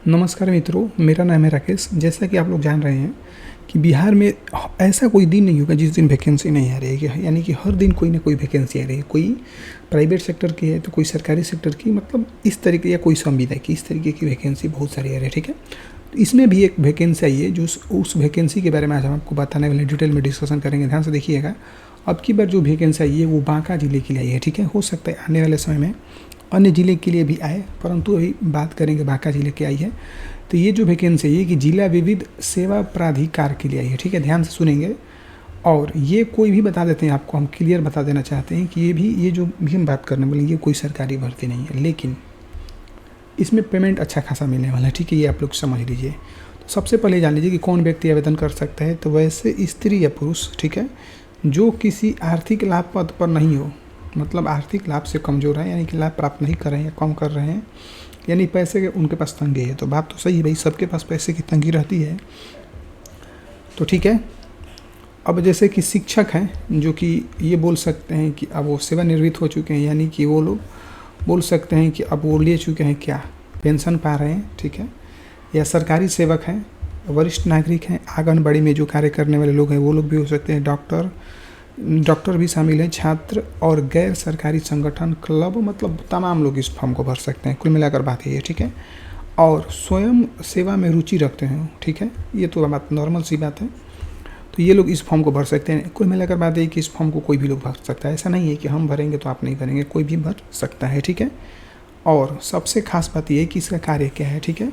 नमस्कार मित्रों, मेरा नाम है राकेश। जैसा कि आप लोग जान रहे हैं कि बिहार में ऐसा कोई दिन नहीं होगा जिस दिन वैकेंसी नहीं आ रही है। यानी कि हर दिन कोई ना कोई वैकेंसी आ रही है। कोई प्राइवेट सेक्टर की है तो कोई सरकारी सेक्टर की, मतलब इस तरीके, या कोई संविदा की, इस तरीके की वैकेंसी बहुत सारी आ रही है। ठीक है, तो इसमें भी एक वैकेंसी आई है जो उस वैकेंसी के बारे में आज हम आपको बताने वाले, डिटेल में डिस्कशन करेंगे। ध्यान से देखिएगा। अब की बार जो वैकेंसी आई है वो बांका जिले के लिए आई है। ठीक है, हो सकता है आने वाले समय में अन्य ज़िले के लिए भी आए, परंतु अभी बात करेंगे बांका जिले की आई है। तो ये जो वैकेंसी है कि जिला विविध सेवा प्राधिकार के लिए आई है। ठीक है, ध्यान से सुनेंगे। और ये कोई भी बता देते हैं आपको, हम क्लियर बता देना चाहते हैं कि ये जो भी हम बात करने वाले, ये कोई सरकारी भर्ती नहीं है, लेकिन इसमें पेमेंट अच्छा खासा मिलने वाला है। ठीक है, ये आप लोग समझ लीजिए। तो सबसे पहले जान लीजिए कि कौन व्यक्ति आवेदन कर सकता है। तो वैसे स्त्री या पुरुष, ठीक है, जो किसी आर्थिक लाभ पद पर नहीं हो, मतलब आर्थिक लाभ से कमज़ोर है, यानी कि लाभ प्राप्त नहीं कर रहे हैं या कम कर रहे हैं, यानी पैसे के उनके पास तंगी है। तो बात तो सही है भाई, सबके पास पैसे की तंगी रहती है। तो ठीक है, अब जैसे कि शिक्षक हैं जो कि ये बोल सकते हैं कि अब वो सेवानिवृत्त हो चुके हैं, यानी कि वो लोग बोल सकते हैं कि अब वो ले चुके हैं, क्या पेंशन पा रहे हैं। ठीक है, या सरकारी सेवक हैं, वरिष्ठ नागरिक हैं, आंगनबाड़ी में जो कार्य करने वाले लोग हैं वो लोग भी हो सकते हैं, डॉक्टर भी शामिल हैं, छात्र और गैर सरकारी संगठन, क्लब, मतलब तमाम लोग इस फॉर्म को भर सकते हैं। कुल मिलाकर बात ये है। ठीक है, और स्वयं सेवा में रुचि रखते हैं। ठीक है, ये तो बात नॉर्मल सी बात है। तो ये लोग इस फॉर्म को भर सकते हैं। कुल मिलाकर बात है कि इस फॉर्म को कोई भी लोग भर सकता है। ऐसा नहीं है कि हम भरेंगे तो आप नहीं भरेंगे, कोई भी भर सकता है। ठीक है, और सबसे खास बात यह है कि इसका कार्य क्या है। ठीक है,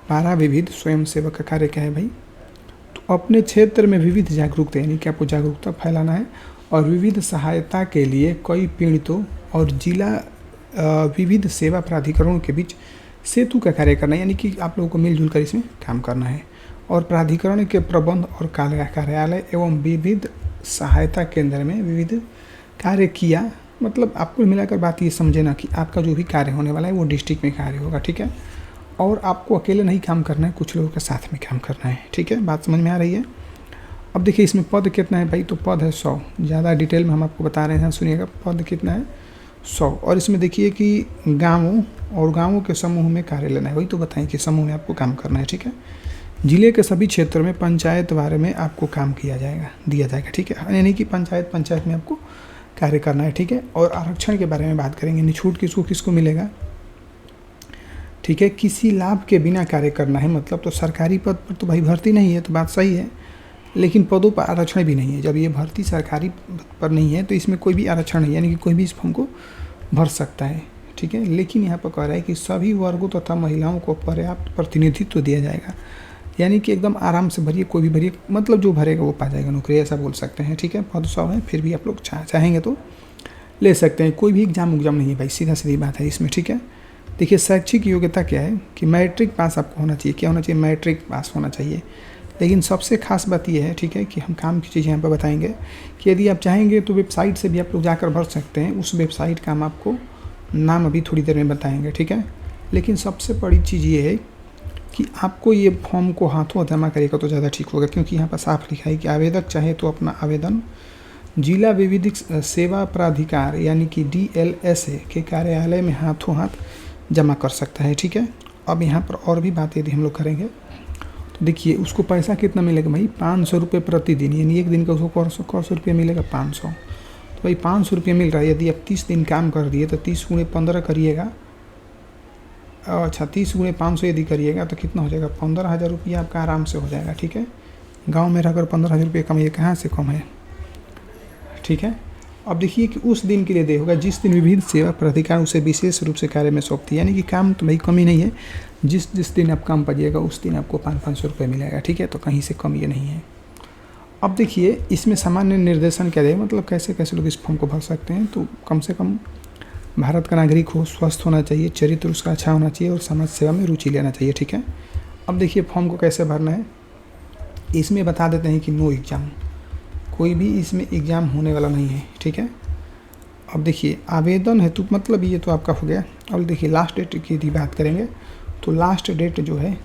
पारा विविध स्वयं सेवक का कार्य क्या है भाई, तो अपने क्षेत्र में विविध जागरूकता, यानी कि आपको जागरूकता फैलाना है, और विविध सहायता के लिए कई पीड़ितों और जिला विविध सेवा प्राधिकरणों के बीच सेतु का कार्य करना है, यानी कि आप लोगों को मिलजुल कर इसमें काम करना है। और प्राधिकरण के प्रबंध और कार्यालय एवं विविध सहायता केंद्र में विविध कार्य किया, मतलब आपको मिलाकर बात ये समझे ना कि आपका जो भी कार्य होने वाला है वो डिस्ट्रिक्ट में कार्य होगा। ठीक है, और आपको अकेले नहीं काम करना है, कुछ लोगों के साथ में काम करना है। ठीक है, बात समझ में आ रही है। अब देखिए इसमें पद कितना है भाई, तो पद है 100। ज़्यादा डिटेल में हम आपको बता रहे हैं, सुनिएगा। पद कितना है 100। और इसमें देखिए कि गाँवों के समूह में कार्य लेना है। वही तो बताएं कि समूह में आपको काम करना है। ठीक है, जिले के सभी क्षेत्रों में पंचायत बारे में आपको काम दिया जाएगा। ठीक है, यानी कि पंचायत में आपको कार्य करना है। ठीक है, और आरक्षण के बारे में बात करेंगे। छूट किसको मिलेगा। ठीक है, किसी लाभ के बिना कार्य करना है, मतलब तो सरकारी पद पर तो भाई भर्ती नहीं है, तो बात सही है, लेकिन पदों पर आरक्षण भी नहीं है। जब ये भर्ती सरकारी पर नहीं है तो इसमें कोई भी आरक्षण नहीं, यानी कि कोई भी इस फॉर्म को भर सकता है। ठीक है, लेकिन यहाँ पर कह रहा है कि सभी वर्गों तथा महिलाओं को पर्याप्त प्रतिनिधित्व दिया जाएगा, यानी कि एकदम आराम से भरिए, कोई भी भरिए, मतलब जो भरेगा वो पा जाएगा नौकरी, ऐसा बोल सकते हैं। ठीक है, पद 100 है, फिर भी आप लोग चाहेंगे तो ले सकते हैं। कोई भी एग्जाम नहीं है भाई, सीधी बात है इसमें। ठीक है, देखिए शैक्षिक योग्यता क्या है कि मैट्रिक पास आपको होना चाहिए। क्या होना चाहिए, मैट्रिक पास होना चाहिए। लेकिन सबसे खास बात यह है, ठीक है, कि हम काम की चीज़ें यहाँ पर बताएंगे कि यदि आप चाहेंगे तो वेबसाइट से भी आप लोग जाकर भर सकते हैं। उस वेबसाइट का हम आपको नाम अभी थोड़ी देर में बताएंगे। ठीक है, लेकिन सबसे बड़ी चीज़ ये है कि आपको ये फॉर्म को हाथों जमा करेगा तो ज़्यादा ठीक होगा, क्योंकि यहाँ पर साफ लिखा है कि आवेदक चाहे तो अपना आवेदन जिला विविधिक सेवा प्राधिकार, यानी कि DLSA के कार्यालय में हाथों हाथ जमा कर सकता है। ठीक है, अब यहाँ पर और भी बात यदि हम लोग करेंगे तो देखिए उसको पैसा कितना मिलेगा भाई, 500 रुपये प्रतिदिन, यानी एक दिन का उसको कौ सौ रुपये मिलेगा, 500। तो भाई 500 रुपये मिल रहा है। यदि आप 30 दिन काम कर दिए तो 30 × 15 करिएगा, अच्छा 30 × 500 यदि करिएगा तो कितना हो जाएगा, 15,000 रुपया आपका आराम से हो जाएगा। ठीक है, गाँव में रहकर 15,000 रुपये कमाइए, कहाँ से कम है। ठीक है, अब देखिए कि उस दिन के लिए दे होगा जिस दिन विविध सेवा प्राधिकार उसे विशेष रूप से कार्य में सौंपती है, यानी कि काम तो भाई कमी नहीं है, जिस दिन आप काम पाइएगा उस दिन आपको 500 रुपये मिलेगा। ठीक है, तो कहीं से कम ये नहीं है। अब देखिए इसमें सामान्य निर्देशन क्या है, मतलब कैसे कैसे लोग इस फॉर्म को भर सकते हैं। तो कम से कम भारत का नागरिक हो, स्वस्थ होना चाहिए, चरित्र उसका अच्छा होना चाहिए, और समाज सेवा में रुचि लेना चाहिए। ठीक है, अब देखिए फॉर्म को कैसे भरना है, इसमें बता देते हैं कि नो एग्ज़ाम, कोई भी इसमें एग्ज़ाम होने वाला नहीं है। ठीक है, अब देखिए आवेदन हेतु, मतलब ये तो आपका हो गया। अब देखिए लास्ट डेट की यदि बात करेंगे तो लास्ट डेट जो है,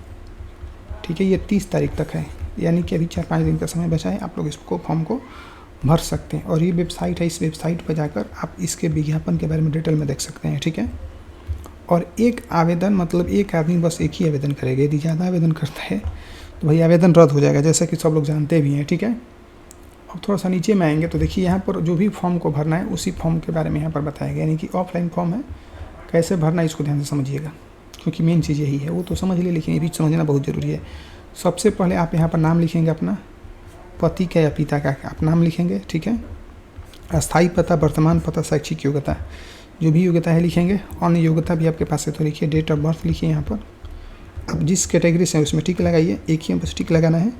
ठीक है, ये 30 तारीख तक है, यानी कि अभी 4-5 दिन का समय बचा है। आप लोग इसको फॉर्म को भर सकते हैं, और ये वेबसाइट है, इस वेबसाइट पर जाकर आप इसके विज्ञापन के बारे में डिटेल में देख सकते हैं। ठीक है, और एक आवेदन मतलब एक आदमी बस एक ही आवेदन करेगा। यदि ज़्यादा आवेदन करता है तो भाई आवेदन रद्द हो जाएगा, जैसा कि सब लोग जानते भी हैं, ठीक है। अब थोड़ा सा नीचे में आएंगे तो देखिए यहाँ पर जो भी फॉर्म को भरना है उसी फॉर्म के बारे में यहाँ पर बताया गया, यानी कि ऑफलाइन फॉर्म है, कैसे भरना है इसको ध्यान से समझिएगा, क्योंकि मेन चीज़ यही है। वो तो समझ लिए, लेकिन ये भी समझना बहुत ज़रूरी है। सबसे पहले आप यहाँ पर नाम लिखेंगे अपना, पति का या पिता का आप नाम लिखेंगे, ठीक है। अस्थायी पता, वर्तमान पता, शैक्षिक योग्यता, जो भी योग्यता है लिखेंगे। अन्य योग्यता भी आपके पास है तो लिखिए। डेट ऑफ बर्थ लिखिए। यहाँ पर आप जिस कैटेगरी से हैं उसमें टिक लगाइए, एक ही बस टिक लगाना है।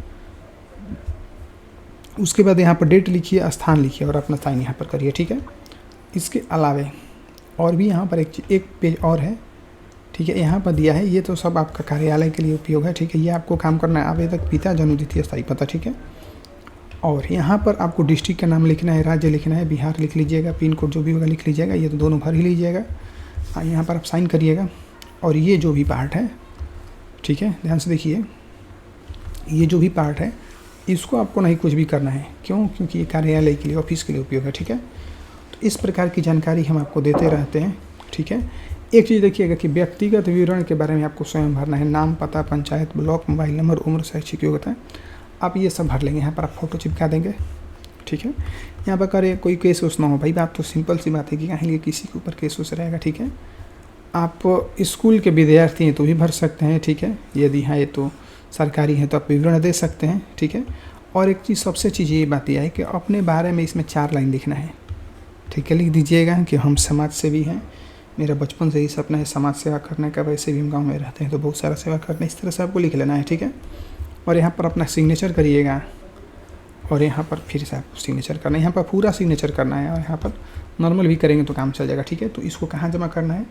उसके बाद यहाँ पर डेट लिखिए, स्थान लिखिए और अपना साइन यहाँ पर करिए, ठीक है। इसके अलावे और भी यहाँ पर एक पेज और है, ठीक है, यहाँ पर दिया है। ये तो सब आपका कार्यालय के लिए उपयोग है, ठीक है। ये आपको काम करना है, आवेदक पिता, जन्मतिथि, स्थायी पता, ठीक है। और यहाँ पर आपको डिस्ट्रिक्ट का नाम लिखना है, राज्य लिखना है, बिहार लिख लीजिएगा, पिन कोड जो भी होगा लिख लीजिएगा, ये तो दोनों भर ही लीजिएगा। यहाँ पर आप साइन करिएगा। और ये जो भी पार्ट है, ठीक है, ध्यान से देखिए, ये जो भी पार्ट है इसको आपको नहीं कुछ भी करना है। क्यों? क्योंकि ये कार्यालय के लिए, ऑफिस के लिए उपयोग है, ठीक है। तो इस प्रकार की जानकारी हम आपको देते रहते हैं, ठीक है। एक चीज़ देखिएगा कि व्यक्तिगत विवरण के बारे में आपको स्वयं भरना है। नाम, पता, पंचायत, ब्लॉक, मोबाइल नंबर, उम्र, शैक्षिक योग्यता, आप ये सब भर लेंगे। यहाँ पर आप फोटो चिपका देंगे, ठीक है। यहाँ पर करे कोई केस उस ना हो, भाई बात तो सिंपल सी बात है कि कहीं किसी के ऊपर केस उस रहेगा, ठीक है। आप स्कूल के विद्यार्थी हैं तो भी भर सकते हैं, ठीक है। यदि है तो सरकारी है तो आप विवरण दे सकते हैं, ठीक है। और एक चीज़, सबसे चीज़ ये बात यह है कि अपने बारे में इसमें 4 लाइन लिखना है, ठीक है। लिख दीजिएगा कि हम समाज सेवी हैं, मेरा बचपन से ही सपना है समाज सेवा करने का, वैसे भी हम गाँव में रहते हैं तो बहुत सारा सेवा करना है, इस तरह से आपको लिख लेना है, ठीक है। और यहाँ पर अपना सिग्नेचर करिएगा और यहाँ पर फिर से आपको सिग्नेचर करना है, यहाँ पर पूरा सिग्नेचर करना है। और यहाँ पर नॉर्मल भी करेंगे तो काम चल जाएगा, ठीक है। तो इसको कहाँ जमा करना है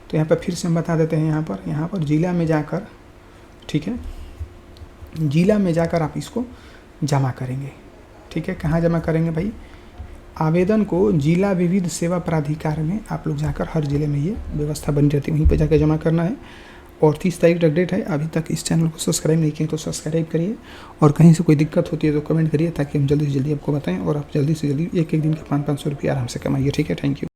तो यहाँ पर फिर से हम बता देते हैं। यहाँ पर जिला में जाकर, ठीक है, जिला में जाकर आप इसको जमा करेंगे, ठीक है। कहाँ जमा करेंगे भाई? आवेदन को जिला विविध सेवा प्राधिकार में आप लोग जाकर, हर जिले में ये व्यवस्था बनी रहती है, वहीं पर जाकर जमा करना है। और 30 तारीख तक डेट है। अभी तक इस चैनल को सब्सक्राइब नहीं किए तो सब्सक्राइब करिए, और कहीं से कोई दिक्कत होती है तो कमेंट करिए, ताकि हम जल्दी से जल्दी आपको बताएं और आप जल्दी से जल्दी एक दिन के 500-500 रुपये आराम से कमाइए, ठीक है। Thank you.